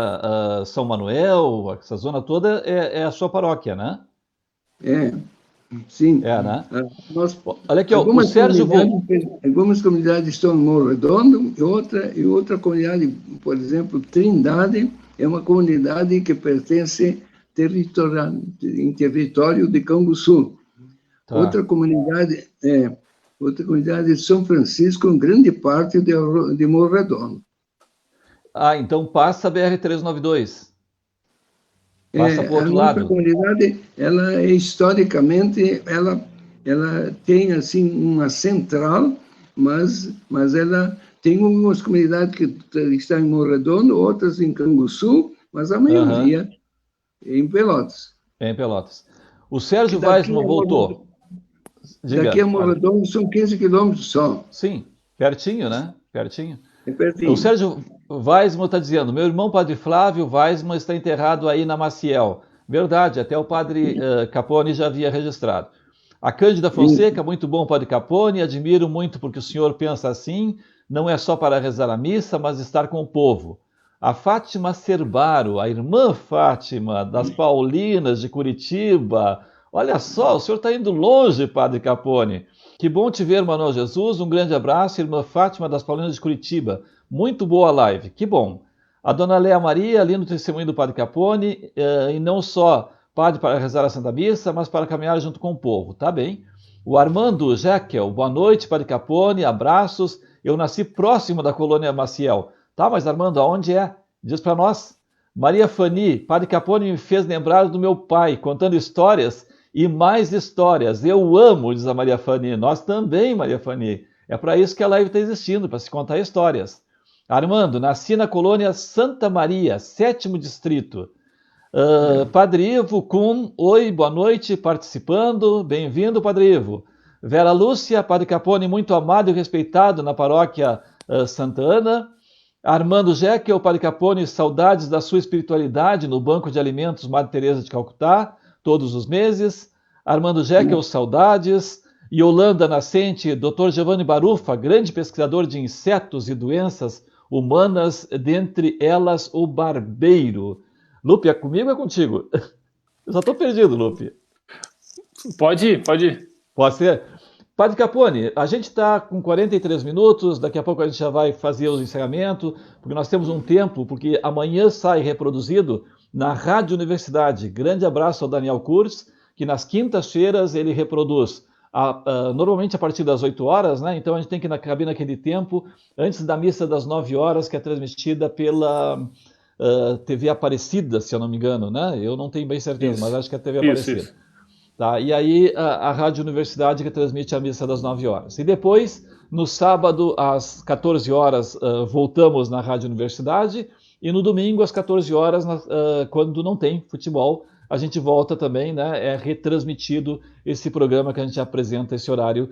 São Manuel, essa zona toda é a sua paróquia, né? Sim. Né? Olha aqui, o Sérgio... Algumas comunidades estão no Morro Redondo, e outra comunidade, por exemplo, Trindade, é uma comunidade que pertence em território de Canguçu. Outra comunidade de São Francisco, em grande parte de Morro Redondo. Então passa a BR-392. Passa para o outro lado. A comunidade, ela historicamente, ela tem assim uma central, mas ela tem algumas comunidades que estão em Morro Redondo, outras em Canguçu, mas a maioria em Pelotas. Em Pelotas. O Sérgio Weisman voltou. Daqui a Morro Redondo são 15 quilômetros só. Sim, pertinho, né? Pertinho. É pertinho. O Sérgio Weisman está dizendo, meu irmão Padre Flávio Weisman está enterrado aí na Maciel. Verdade, até o Padre Capone já havia registrado. A Cândida Fonseca, muito bom, Padre Capone, admiro muito porque o senhor pensa assim, não é só para rezar a missa, mas estar com o povo. a Fátima Cerbaro, a irmã Fátima, das Paulinas de Curitiba. Olha só, o senhor está indo longe, Padre Capone. Que bom te ver, Manuel Jesus. Um grande abraço, irmã Fátima das Paulinas de Curitiba. Muito boa live, que bom. A dona Léa Maria, lindo testemunho do Padre Capone, e não só padre para rezar a Santa Missa, mas para caminhar junto com o povo. Tá bem. O Armando Jekyll, boa noite, Padre Capone, abraços. Eu nasci próximo da colônia Maciel. Tá, mas Armando, aonde é? Diz para nós. Maria Fani, Padre Capone me fez lembrar do meu pai, contando histórias e mais histórias. Eu amo, diz a Maria Fani. Nós também, Maria Fani. É para isso que a live está existindo, para se contar histórias. Armando, nasci na colônia Santa Maria, 7º distrito. Padre Ivo Kuhn, oi, boa noite, participando. Bem-vindo, Padre Ivo. Vera Lúcia, Padre Capone, muito amado e respeitado na paróquia Santa Ana. Armando Jekyll, Padre Capone, saudades da sua espiritualidade no Banco de Alimentos Madre Teresa de Calcutá, todos os meses. Armando Jekyll, saudades. Yolanda Nascente, Dr. Giovanni Barufa, grande pesquisador de insetos e doenças humanas, dentre elas o barbeiro. Lupe, é comigo ou é contigo? Eu só estou perdido, Lupe. Pode ir. Pode ser? Padre Capone, a gente está com 43 minutos, daqui a pouco a gente já vai fazer o encerramento, porque nós temos um tempo, porque amanhã sai reproduzido na Rádio Universidade. Grande abraço ao Daniel Kurz, que nas quintas-feiras ele reproduz normalmente a partir das 8 horas, né? Então a gente tem que caber naquele tempo, antes da missa das 9 horas, que é transmitida pela TV Aparecida, se eu não me engano, né? Eu não tenho bem certeza, mas acho que é a TV Aparecida. Isso. Tá? E aí a Rádio Universidade que transmite a missa das 9 horas. E depois, no sábado, às 14 horas, voltamos na Rádio Universidade, e no domingo, às 14 horas, quando não tem futebol, a gente volta também, né? É retransmitido esse programa que a gente apresenta esse horário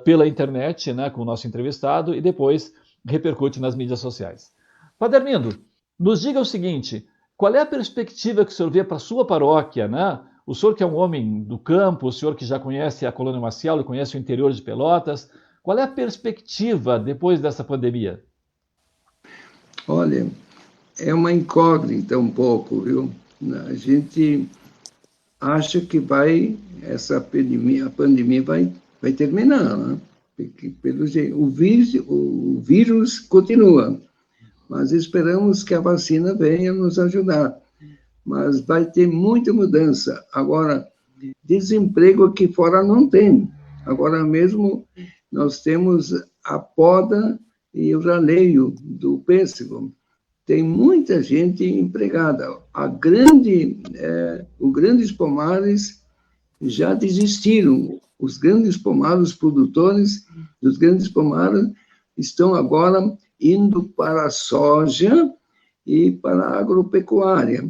pela internet, né? Com o nosso entrevistado, e depois repercute nas mídias sociais. Padre Armindo, nos diga o seguinte, qual é a perspectiva que o senhor vê para a sua paróquia, né? O senhor que é um homem do campo, o senhor que já conhece a colônia Maciel e conhece o interior de Pelotas, qual é a perspectiva depois dessa pandemia? Olha, é uma incógnita um pouco, viu? A gente acha que a pandemia vai terminar, né? Porque, pelo jeito, o vírus continua, mas esperamos que a vacina venha nos ajudar. Mas vai ter muita mudança. Agora, desemprego aqui fora não tem. Agora mesmo nós temos a poda e o raleio do pêssego. Tem muita gente empregada. Os grandes pomares já desistiram. Os grandes pomares, produtores dos grandes pomares, estão agora indo para a soja e para a agropecuária.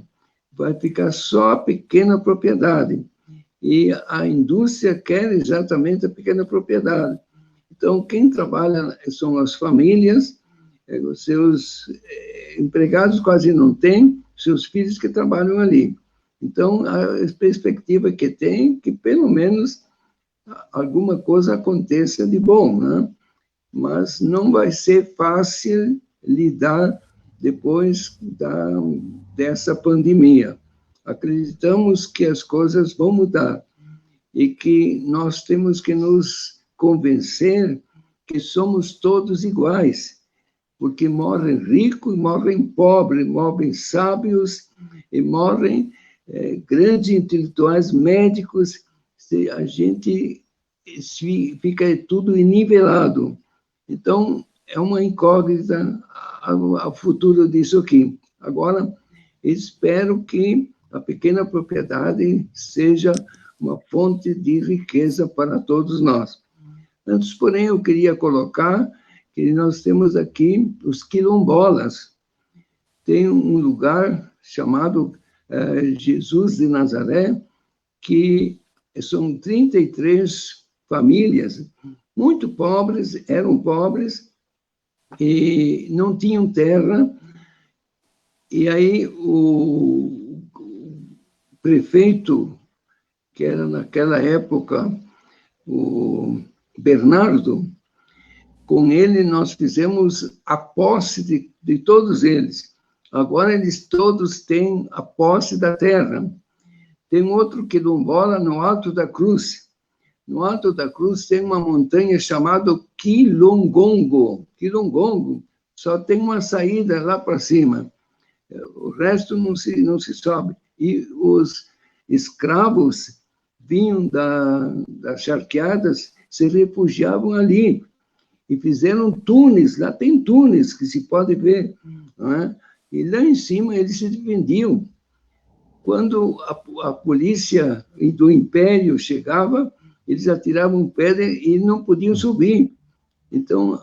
Vai ficar só a pequena propriedade. E a indústria quer exatamente a pequena propriedade. Então, quem trabalha são as famílias, os seus empregados quase não têm, seus filhos que trabalham ali. Então, a perspectiva que tem que, pelo menos, alguma coisa aconteça de bom, né? Mas não vai ser fácil lidar depois dessa pandemia. Acreditamos que as coisas vão mudar e que nós temos que nos convencer que somos todos iguais, porque morrem ricos, morrem pobres, morrem sábios e morrem grandes intelectuais, médicos. A gente fica tudo nivelado. Então, é uma incógnita ao futuro disso aqui. Agora, espero que a pequena propriedade seja uma fonte de riqueza para todos nós. Antes, porém, eu queria colocar que nós temos aqui os quilombolas. Tem um lugar chamado Jesus de Nazaré, que são 33 famílias, muito pobres, eram pobres, e não tinham terra. E aí o prefeito, que era naquela época o Bernardo, com ele nós fizemos a posse de todos eles. Agora eles todos têm a posse da terra. Tem outro quilombola no Alto da Cruz. No Alto da Cruz tem uma montanha chamada Quilongongo. Quilongongo só tem uma saída lá para cima. O resto não se sobe. E os escravos vinham das charqueadas, se refugiavam ali. E fizeram túneis, lá tem túneis que se pode ver. Não é? E lá em cima eles se defendiam. Quando a polícia do Império chegava, eles atiravam pedra e não podiam subir. Então,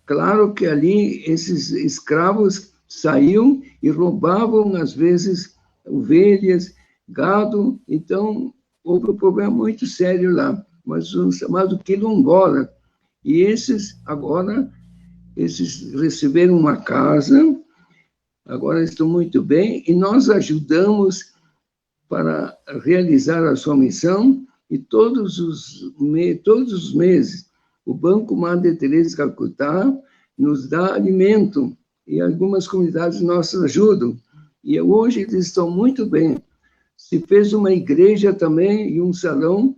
claro que ali esses escravos saíam e roubavam, às vezes, ovelhas, gado. Então, houve um problema muito sério lá, mas um chamado quilombola. E esses, agora, esses receberam uma casa, agora estão muito bem, e nós ajudamos para realizar a sua missão, e todos os meses o Banco Madre Teresa de Calcutá nos dá alimento, e algumas comunidades nossas ajudam. E hoje eles estão muito bem. Se fez uma igreja também e um salão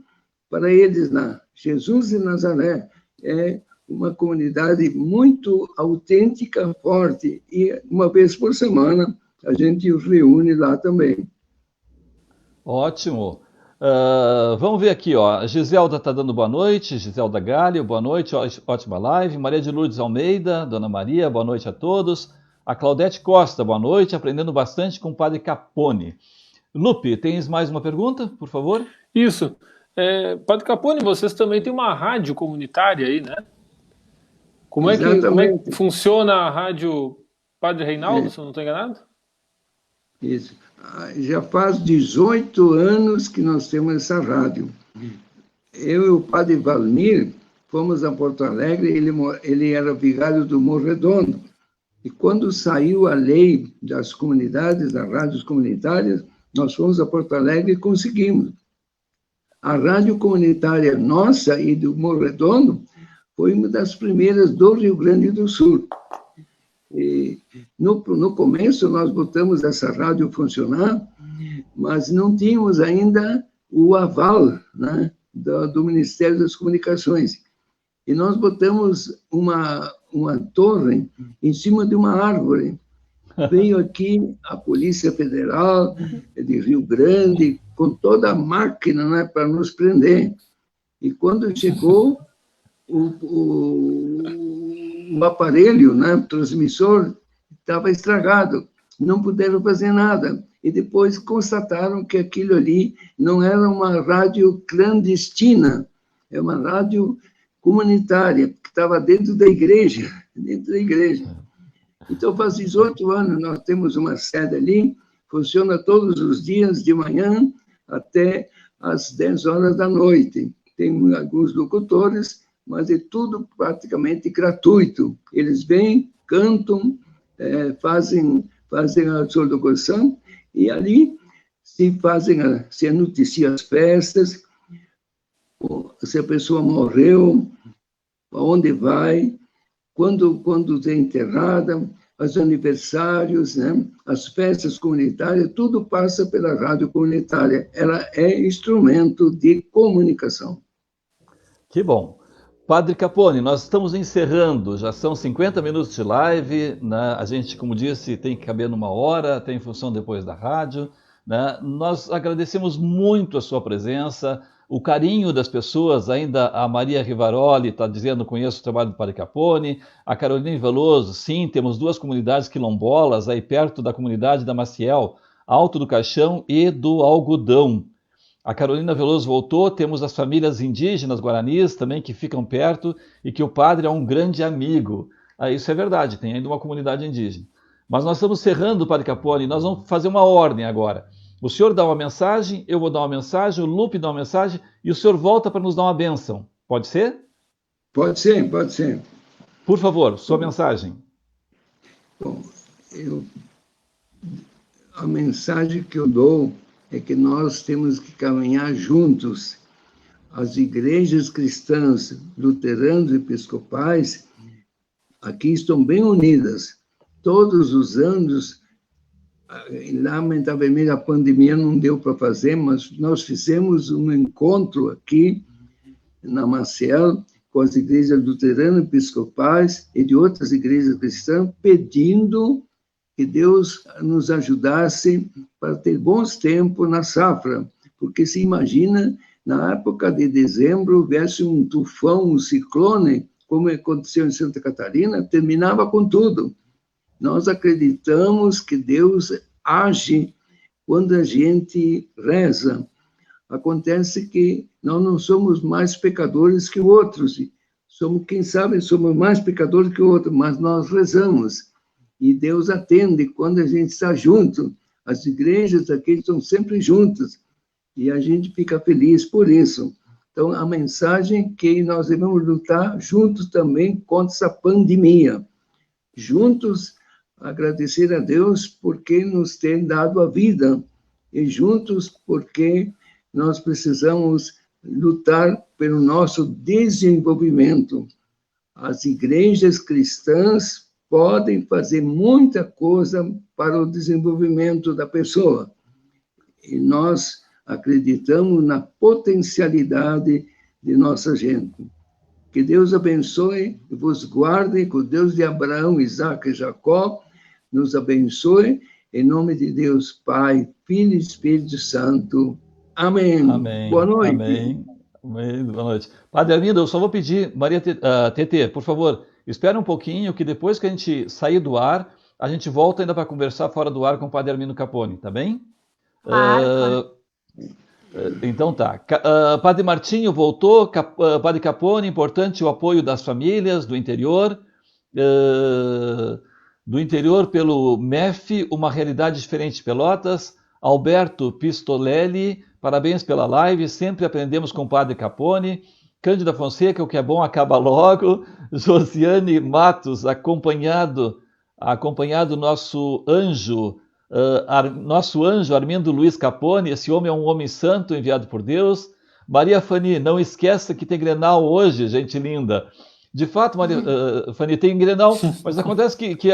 para eles lá. Jesus de Nazaré é uma comunidade muito autêntica, forte, e uma vez por semana a gente os reúne lá também. Ótimo. Vamos ver aqui, ó. A Giselda está dando boa noite, Giselda Galho, boa noite, ótima live. Maria de Lourdes Almeida, Dona Maria, boa noite a todos. A Claudete Costa, boa noite, aprendendo bastante com o Padre Capone. Lupe, tens mais uma pergunta, por favor? Isso. Padre Capone, vocês também têm uma rádio comunitária aí, né? Como é que funciona a rádio Padre Reinaldo, se eu não estou enganado? Isso. Já faz 18 anos que nós temos essa rádio. Eu e o Padre Valmir fomos a Porto Alegre, ele era vigário do Morro Redondo. E quando saiu a lei das comunidades, das rádios comunitárias, nós fomos a Porto Alegre e conseguimos. A rádio comunitária nossa e do Morro Redondo foi uma das primeiras do Rio Grande do Sul. E no começo, nós botamos essa rádio funcionar, mas não tínhamos ainda o aval, né, do Ministério das Comunicações. E nós botamos uma torre em cima de uma árvore. Veio aqui a Polícia Federal de Rio Grande, com toda a máquina, né, para nos prender. E quando chegou o aparelho, né, o transmissor, estava estragado, não puderam fazer nada. E depois constataram que aquilo ali não era uma rádio clandestina, é uma rádio comunitária, que estava dentro da igreja. Então, faz 18 anos, nós temos uma sede ali, funciona todos os dias, de manhã até às 10 horas da noite. Tem alguns locutores, mas é tudo praticamente gratuito. Eles vêm, cantam, fazem a sua locução, e ali se anuncia as festas, se a pessoa morreu, aonde vai, quando é enterrada, os aniversários, né, as festas comunitárias, tudo passa pela rádio comunitária. Ela é instrumento de comunicação. Que bom. Padre Capone, nós estamos encerrando, já são 50 minutos de live, né? A gente, como disse, tem que caber numa hora, tem função depois da rádio, né? Nós agradecemos muito a sua presença, o carinho das pessoas. Ainda a Maria Rivaroli está dizendo, conheço o trabalho do Padre Capone. A Carolina Veloso, sim, temos 2 comunidades quilombolas aí perto da comunidade da Maciel, Alto do Caixão e do Algodão. A Carolina Veloso voltou, temos as famílias indígenas guaranis também que ficam perto e que o padre é um grande amigo. Isso é verdade, tem ainda uma comunidade indígena. Mas nós estamos cerrando, Padre Capone, nós vamos fazer uma ordem agora. O senhor dá uma mensagem, eu vou dar uma mensagem, o Lupe dá uma mensagem e o senhor volta para nos dar uma bênção. Pode ser? Pode ser, pode ser. Por favor, sua mensagem. Bom, a mensagem que eu dou é que nós temos que caminhar juntos. As igrejas cristãs, luteranas e episcopais, aqui estão bem unidas. Todos os anos lamentavelmente a pandemia não deu para fazer, mas nós fizemos um encontro aqui na Maciel com as igrejas luteranas, episcopais e de outras igrejas cristãs, pedindo que Deus nos ajudasse para ter bons tempos na safra, porque se imagina, na época de dezembro, viesse um tufão, um ciclone, como aconteceu em Santa Catarina, terminava com tudo. Nós acreditamos que Deus age quando a gente reza. Acontece que nós não somos mais pecadores que outros. Somos, quem sabe, somos mais pecadores que outros, mas nós rezamos. E Deus atende quando a gente está junto. As igrejas aqui estão sempre juntas. E a gente fica feliz por isso. Então, a mensagem é que nós devemos lutar juntos também contra essa pandemia. Juntos, agradecer a Deus porque nos tem dado a vida. E juntos, porque nós precisamos lutar pelo nosso desenvolvimento. As igrejas cristãs podem fazer muita coisa para o desenvolvimento da pessoa. E nós acreditamos na potencialidade de nossa gente. Que Deus abençoe e vos guarde, que o Deus de Abraão, Isaque e Jacó nos abençoe, em nome de Deus Pai, Filho e Espírito Santo. Amém. Amém. Boa noite. Amém. Amém. Boa noite. Padre Armindo, eu só vou pedir, Maria TT, por favor, espera um pouquinho, que depois que a gente sair do ar, a gente volta ainda para conversar fora do ar com o Padre Armindo Capone, tá bem? Claro. Então tá. Padre Martinho voltou. Padre Capone, importante o apoio das famílias do interior. Do interior pelo MEF, uma realidade diferente de Pelotas. Alberto Pistolelli, parabéns pela live, sempre aprendemos com o Padre Capone. Cândida Fonseca, o que é bom acaba logo. Josiane Matos, acompanhado nosso anjo Armindo Luiz Capone, esse homem é um homem santo enviado por Deus. Maria Fani, não esqueça que tem Grenal hoje, gente linda. De fato, Maria Fani, tem Grenal, mas acontece que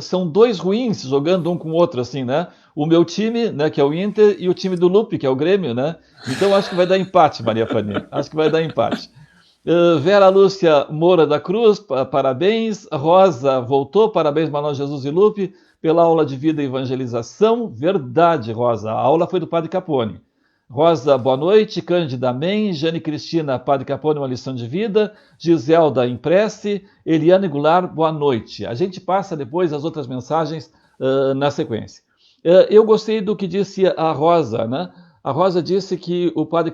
são dois ruins jogando um com o outro, assim, né? O meu time, né, que é o Inter, e o time do Lupe, que é o Grêmio, né? Então acho que vai dar empate, Maria Fani, acho que vai dar empate. Vera Lúcia Moura da Cruz, parabéns. Rosa voltou, parabéns, Manuel Jesus e Lupe, pela aula de vida e evangelização. Verdade, Rosa, a aula foi do Padre Capone. Rosa, boa noite. Cândida, amém. Jane Cristina, Padre Capone, uma lição de vida. Giselda, em prece. Eliane Goulart, boa noite. A gente passa depois as outras mensagens na sequência. Eu gostei do que disse a Rosa, né? A Rosa disse que o Padre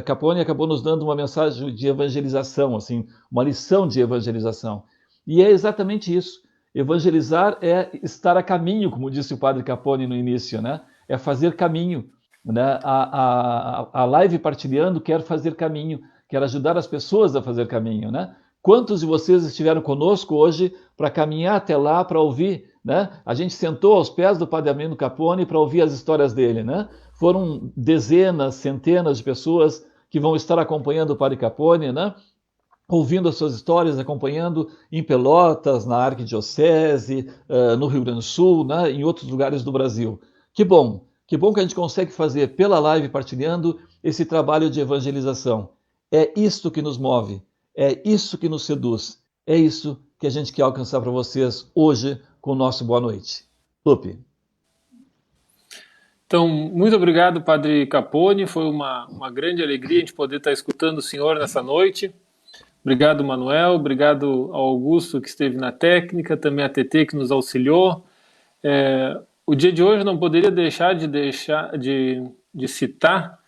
Capone acabou nos dando uma mensagem de evangelização, assim, uma lição de evangelização. E é exatamente isso. Evangelizar é estar a caminho, como disse o Padre Capone no início, né? É fazer caminho. Né? A live Partilhando quer fazer caminho, quer ajudar as pessoas a fazer caminho. Né? Quantos de vocês estiveram conosco hoje para caminhar até lá, para ouvir? Né? A gente sentou aos pés do Padre Armindo Capone para ouvir as histórias dele. Né? Foram dezenas, centenas de pessoas que vão estar acompanhando o Padre Capone, né? Ouvindo as suas histórias, acompanhando em Pelotas, na Arquidiocese, no Rio Grande do Sul, né? Em outros lugares do Brasil. Que bom que a gente consegue fazer pela live Partilhando esse trabalho de evangelização. É isso que nos move, é isso que nos seduz, é isso que a gente quer alcançar para vocês hoje com o nosso Boa Noite. Lupe. Então, muito obrigado, Padre Capone. Foi uma grande alegria a gente poder estar escutando o senhor nessa noite. Obrigado, Manuel. Obrigado ao Augusto, que esteve na técnica, também a TT, que nos auxiliou. O dia de hoje não poderia deixar de citar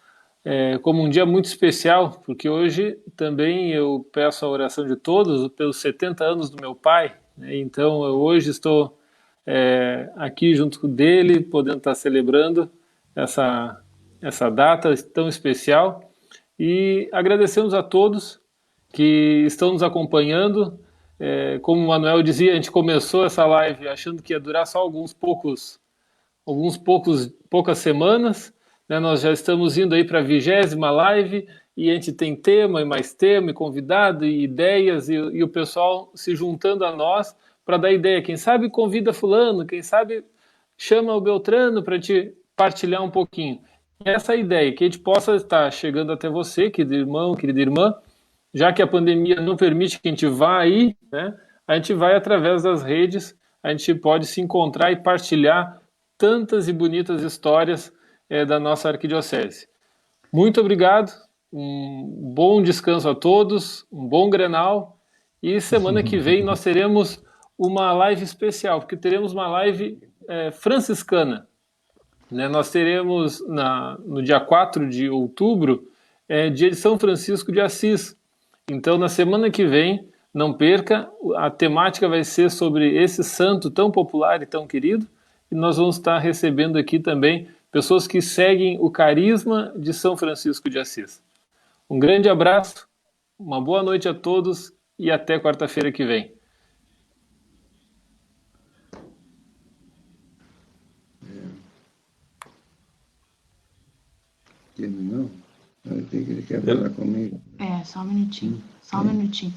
como um dia muito especial, porque hoje também eu peço a oração de todos pelos 70 anos do meu pai. Né? Então, eu hoje estou aqui junto dele, podendo estar celebrando essa data tão especial. E agradecemos a todos que estão nos acompanhando. Como o Manuel dizia, a gente começou essa live achando que ia durar só poucas semanas, né? Nós já estamos indo aí para a 20ª live e a gente tem tema e mais tema e convidado e ideias e o pessoal se juntando a nós para dar ideia. Quem sabe convida fulano, quem sabe chama o Beltrano para te partilhar um pouquinho. E essa ideia, que a gente possa estar chegando até você, querido irmão, querida irmã, já que a pandemia não permite que a gente vá aí, né? A gente vai através das redes, a gente pode se encontrar e partilhar tantas e bonitas histórias da nossa arquidiocese. Muito obrigado, um bom descanso a todos, um bom Grenal, e semana que vem nós teremos uma live especial, porque teremos uma live franciscana. Né? Nós teremos no dia 4 de outubro, dia de São Francisco de Assis. Então, na semana que vem, não perca, a temática vai ser sobre esse santo tão popular e tão querido, e nós vamos estar recebendo aqui também pessoas que seguem o carisma de São Francisco de Assis. Um grande abraço, uma boa noite a todos e até quarta-feira que vem. Não? Ele quer falar comigo. Só um minutinho. Só um minutinho.